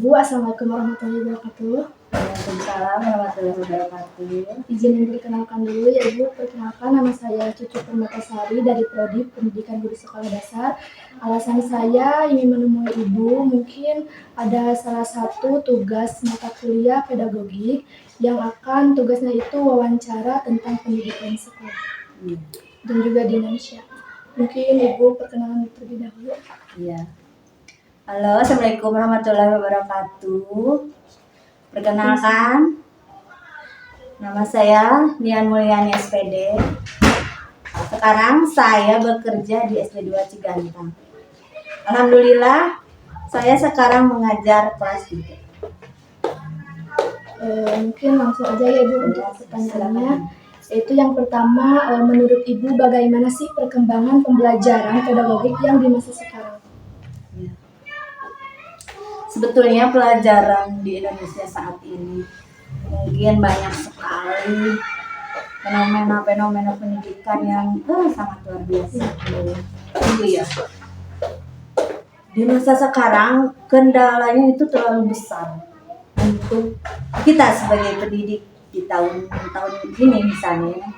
Ibu, Assalamualaikum warahmatullahi wabarakatuh. Waalaikumsalam warahmatullahi wabarakatuh. Izin diperkenalkan dulu ya Ibu. Perkenalkan, nama saya Cucu Permatasari dari Prodi Pendidikan Guru Sekolah Dasar. Alasan saya ingin menemui Ibu, mungkin ada salah satu tugas mata kuliah pedagogik yang akan tugasnya itu wawancara tentang pendidikan sekolah dan juga di Indonesia. Mungkin Ibu perkenalan terlebih dahulu. Iya. Halo, Assalamualaikum warahmatullahi wabarakatuh. Perkenalkan, nama saya Nian Mulyani SPD. Sekarang saya bekerja di SD 2 Cigantang. Alhamdulillah, saya sekarang mengajar kelas 3. Mungkin langsung aja ya Ibu untuk pertanyaannya. Yaitu yang pertama, menurut Ibu bagaimana sih perkembangan pembelajaran pedagogik yang di masa sekarang? Sebetulnya pelajaran di Indonesia saat ini mungkin banyak sekali fenomena-fenomena pendidikan yang sangat luar biasa. Gitu ya. Di masa sekarang kendalanya itu terlalu besar untuk kita sebagai pendidik di tahun-tahun ini misalnya.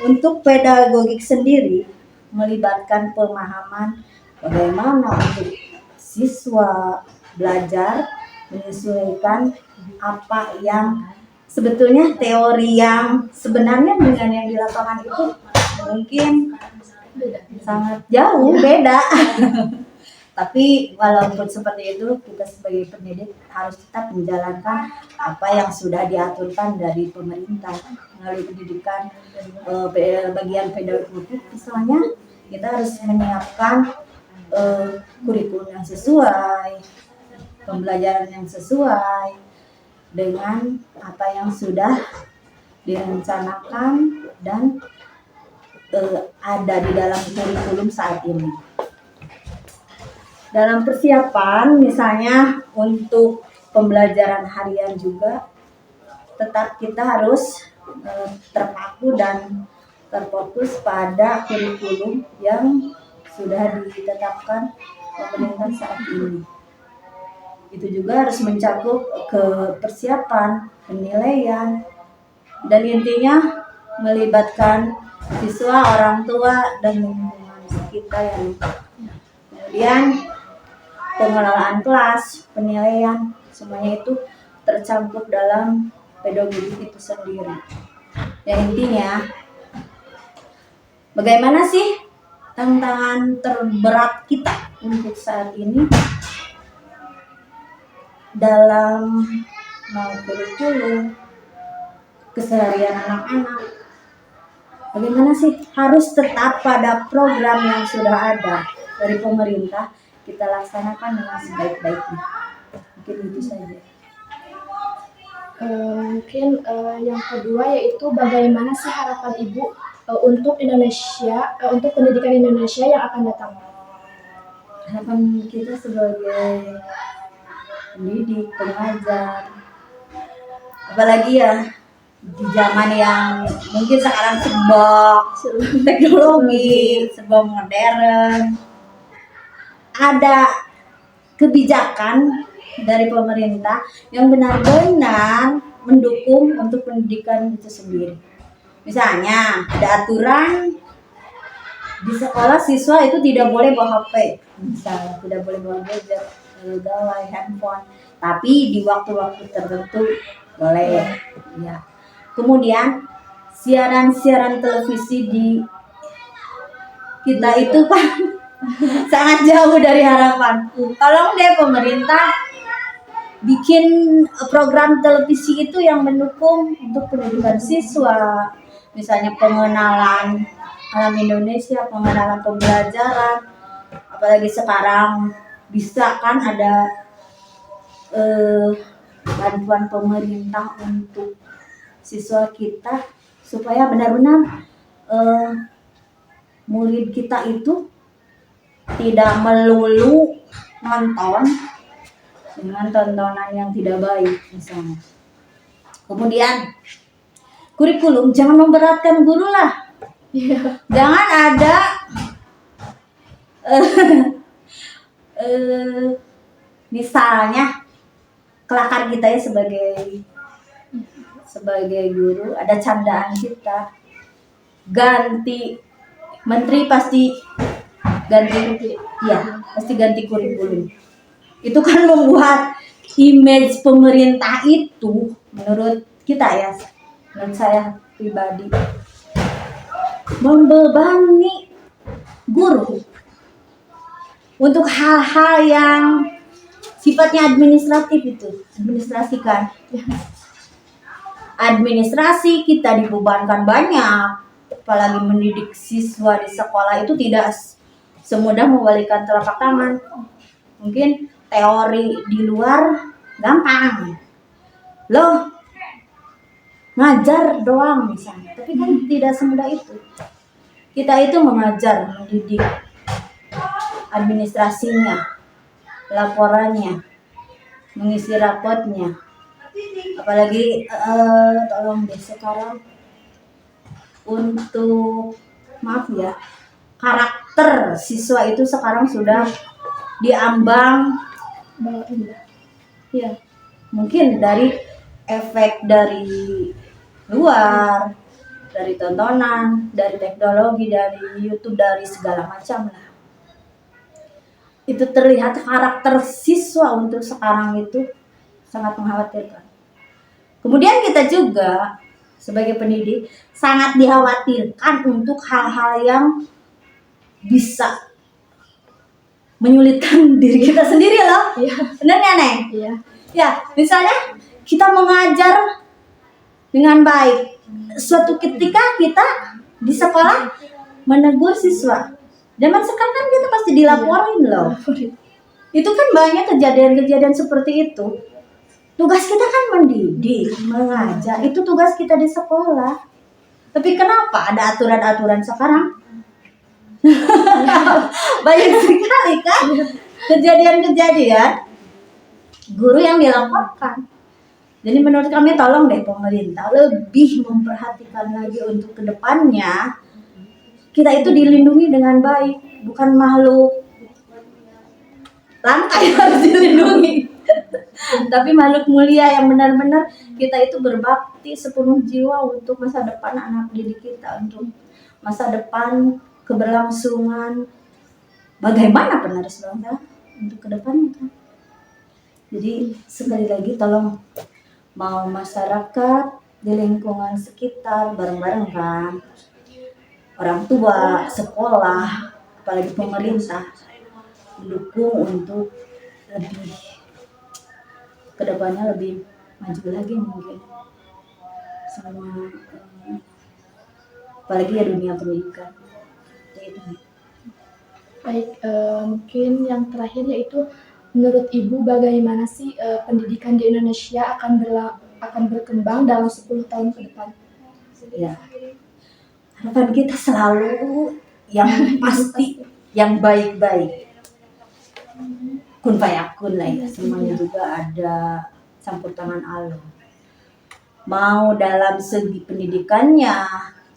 Untuk pedagogik sendiri melibatkan pemahaman bagaimana untuk siswa belajar menyesuaikan apa yang sebetulnya teori yang sebenarnya dengan yang di lapangan itu mungkin sangat jauh beda. Tapi walaupun seperti itu, kita sebagai pendidik harus tetap menjalankan apa yang sudah diaturkan dari pemerintah melalui pendidikan bagian pedagogik. Misalnya kita harus menyiapkan kurikulum yang sesuai, pembelajaran yang sesuai dengan apa yang sudah direncanakan dan ada di dalam kurikulum saat ini. Dalam persiapan misalnya untuk pembelajaran harian juga tetap kita harus terpaku dan terfokus pada kurikulum yang sudah ditetapkan pemerintah saat ini. Itu juga harus mencakup ke persiapan, penilaian, dan intinya melibatkan siswa, orang tua, dan lingkungan sekitar yang kemudian pengelolaan kelas, penilaian, semuanya itu tercakup dalam pedagogik itu sendiri. Dan intinya, bagaimana sih tantangan terberat kita untuk saat ini dalam kurikulum keseharian anak-anak? Bagaimana sih harus tetap pada program yang sudah ada dari pemerintah kita laksanakan dengan sebaik-baiknya. Mungkin itu saja. Mungkin yang kedua yaitu bagaimana sih harapan Ibu untuk Indonesia, untuk pendidikan Indonesia yang akan datang? Harapan kita sebagai pendidik, pengajar, apalagi ya di zaman yang mungkin sekarang serba teknologi, serba modern, ada kebijakan dari pemerintah yang benar-benar mendukung untuk pendidikan itu sendiri. Misalnya ada aturan di sekolah siswa itu tidak boleh bawa HP, misalnya tidak boleh bawa gadget, gawai, handphone, tapi di waktu-waktu tertentu boleh. Ya. Kemudian siaran-siaran televisi di kita itu kan sangat jauh dari harapan. Tolong deh pemerintah bikin program televisi itu yang mendukung untuk pendidikan siswa, misalnya pengenalan alam Indonesia, pengenalan pembelajaran, apalagi sekarang bisa kan ada bantuan pemerintah untuk siswa kita supaya benar-benar murid kita itu tidak melulu nonton dengan tontonan yang tidak baik misalnya. Kemudian kurikulum jangan memberatkan guru lah. Jangan ada misalnya kelakar kita ya sebagai guru, ada candaan kita. Ganti menteri pasti ganti, ya pasti ganti kurikulum. Itu kan membuat image pemerintah itu, menurut kita ya, menurut saya pribadi, membebani guru untuk hal-hal yang sifatnya administratif itu, administrasikan. Administrasi kita dibebankan banyak, apalagi mendidik siswa di sekolah itu tidak semudah membalikan telapak tangan. Mungkin teori di luar gampang, loh ngajar doang misalnya, tapi kan tidak semudah itu. Kita itu mengajar, mendidik, administrasinya, laporannya, mengisi rapotnya, apalagi tolong deh sekarang untuk maaf ya, karakter siswa itu sekarang sudah diambang ya, mungkin dari efek dari luar, dari tontonan, dari teknologi, dari YouTube, dari segala macam lah. Itu terlihat karakter siswa untuk sekarang itu sangat mengkhawatirkan. Kemudian kita juga sebagai pendidik sangat dikhawatirkan untuk hal-hal yang bisa menyulitkan diri kita sendiri loh. Iya. Benar ya, Neng? Iya. Ya, misalnya kita mengajar dengan baik. Suatu ketika kita di sekolah menegur siswa. Zaman sekarang kan kita pasti dilaporin loh. Itu kan banyak kejadian-kejadian seperti itu. Tugas kita kan mendidik, mengajar. Itu tugas kita di sekolah. Tapi kenapa ada aturan-aturan sekarang? Banyak sekali kan kejadian-kejadian guru yang dilaporkan. Jadi menurut kami tolong deh pemerintah lebih memperhatikan lagi untuk kedepannya. Kita itu dilindungi dengan baik, bukan makhluk lantai harus dilindungi. Tapi makhluk mulia yang benar-benar kita itu berbakti sepenuh jiwa untuk masa depan anak didik kita, untuk masa depan keberlangsungan bagaimana penerus bangsa untuk kedepannya kan. Jadi sekali lagi tolong, mau masyarakat di lingkungan sekitar bareng-bareng kan, orang tua, sekolah, apalagi pemerintah mendukung untuk lebih kedepannya lebih maju lagi mungkin sama apalagi ya dunia pendidikan. Itu. Baik, mungkin yang terakhir yaitu menurut Ibu bagaimana sih pendidikan di Indonesia akan berkembang dalam 10 tahun ke depan? Ya. Harapan kita selalu yang pasti, yang baik-baik. Kun fayakun lah ya, semuanya juga ada campur tangan Allah. Mau dalam segi pendidikannya,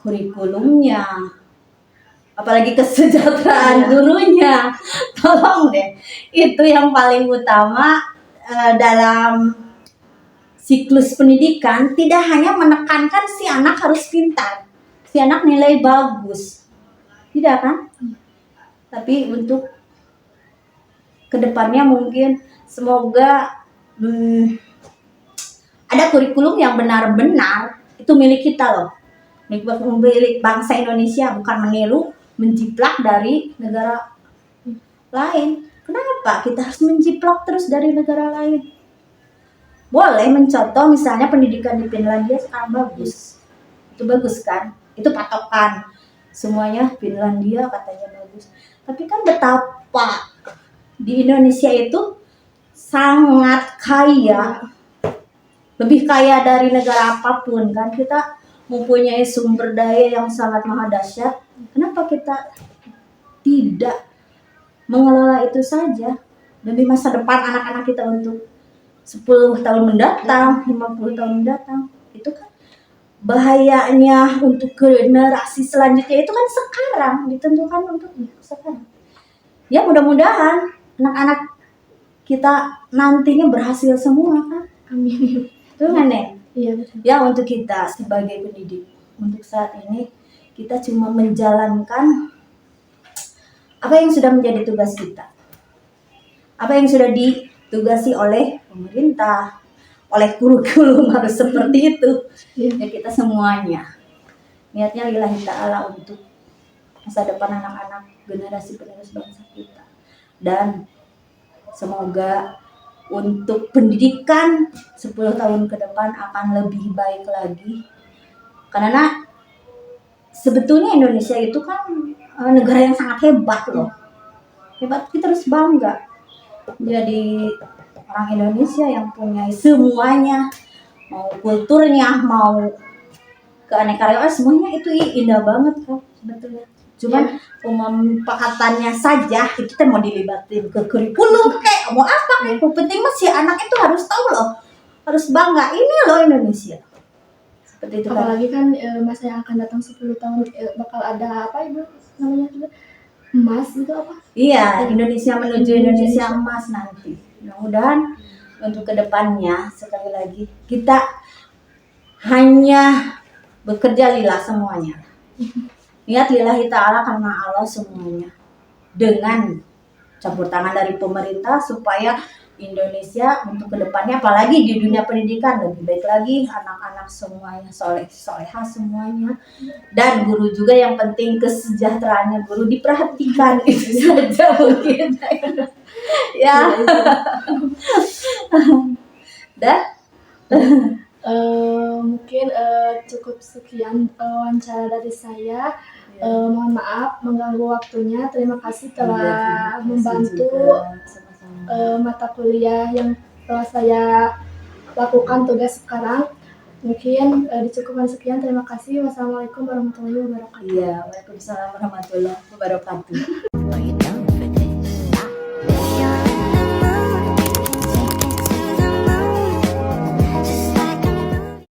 kurikulumnya, apalagi kesejahteraan gurunya, tolong deh. Itu yang paling utama dalam siklus pendidikan, tidak hanya menekankan si anak harus pintar, si anak nilai bagus, tidak kan? Tapi untuk kedepannya mungkin semoga ada kurikulum yang benar-benar itu milik kita loh, milik bangsa Indonesia, bukan meniru, menjiplak dari negara lain. Kenapa kita harus menjiplak terus dari negara lain? Boleh mencontoh misalnya pendidikan di Finlandia sekarang bagus, itu bagus kan, itu patokan semuanya Finlandia katanya bagus. Tapi kan betapa di Indonesia itu sangat kaya, lebih kaya dari negara apapun kan. Kita mempunyai sumber daya yang sangat maha dahsyat. Kenapa kita tidak mengelola itu saja demi masa depan anak-anak kita untuk 10 tahun mendatang, 50 tahun mendatang? Itu kan bahayanya untuk generasi selanjutnya itu kan sekarang, ditentukan untuk sekarang. Ya mudah-mudahan anak-anak kita nantinya berhasil semua kan. Amin. Itu kan Neng? Iya betul. Ya untuk kita sebagai pendidik untuk saat ini kita cuma menjalankan apa yang sudah menjadi tugas kita, apa yang sudah ditugasi oleh pemerintah, oleh kurikulum harus seperti itu. Iya. Ya kita semuanya niatnya lillahi ta'ala untuk masa depan anak-anak generasi penerus bangsa kita, dan semoga untuk pendidikan 10 tahun ke depan akan lebih baik lagi, karena sebetulnya Indonesia itu kan negara yang sangat hebat loh, hebat, kita harus bangga jadi orang Indonesia yang punya semuanya, mau kulturnya, mau keanekaragaman, semuanya itu indah banget kan sebetulnya. Cuman pemanfaatannya saja itu kita mau dilibatin ke kurikulum kayak mau apa kayak. Yang penting mah si anak itu harus tahu loh, harus bangga ini loh Indonesia. Seperti itu kan. Apalagi kan masa yang akan datang 10 tahun bakal ada apa Ibu namanya juga? Emas itu apa? Iya, Indonesia menuju Indonesia emas nanti. Mudah-mudahan untuk kedepannya sekali lagi kita hanya bekerja lillah semuanya. Niat lillahi ta'ala karena Allah semuanya. Dengan campur tangan dari pemerintah supaya Indonesia untuk kedepannya, apalagi di dunia pendidikan, lebih baik lagi, anak-anak semuanya soleh-solehah semuanya, dan guru juga yang penting kesejahteraannya guru diperhatikan. Itu saja mungkin ya. Dah Mungkin cukup sekian wawancara dari saya. Mohon maaf mengganggu waktunya. Terima kasih telah membantu mata kuliah yang telah saya lakukan tugas sekarang. Mungkin dicukupkan sekian. Terima kasih. Wassalamualaikum warahmatullahi wabarakatuh. Iya, waalaikumsalam warahmatullahi wabarakatuh.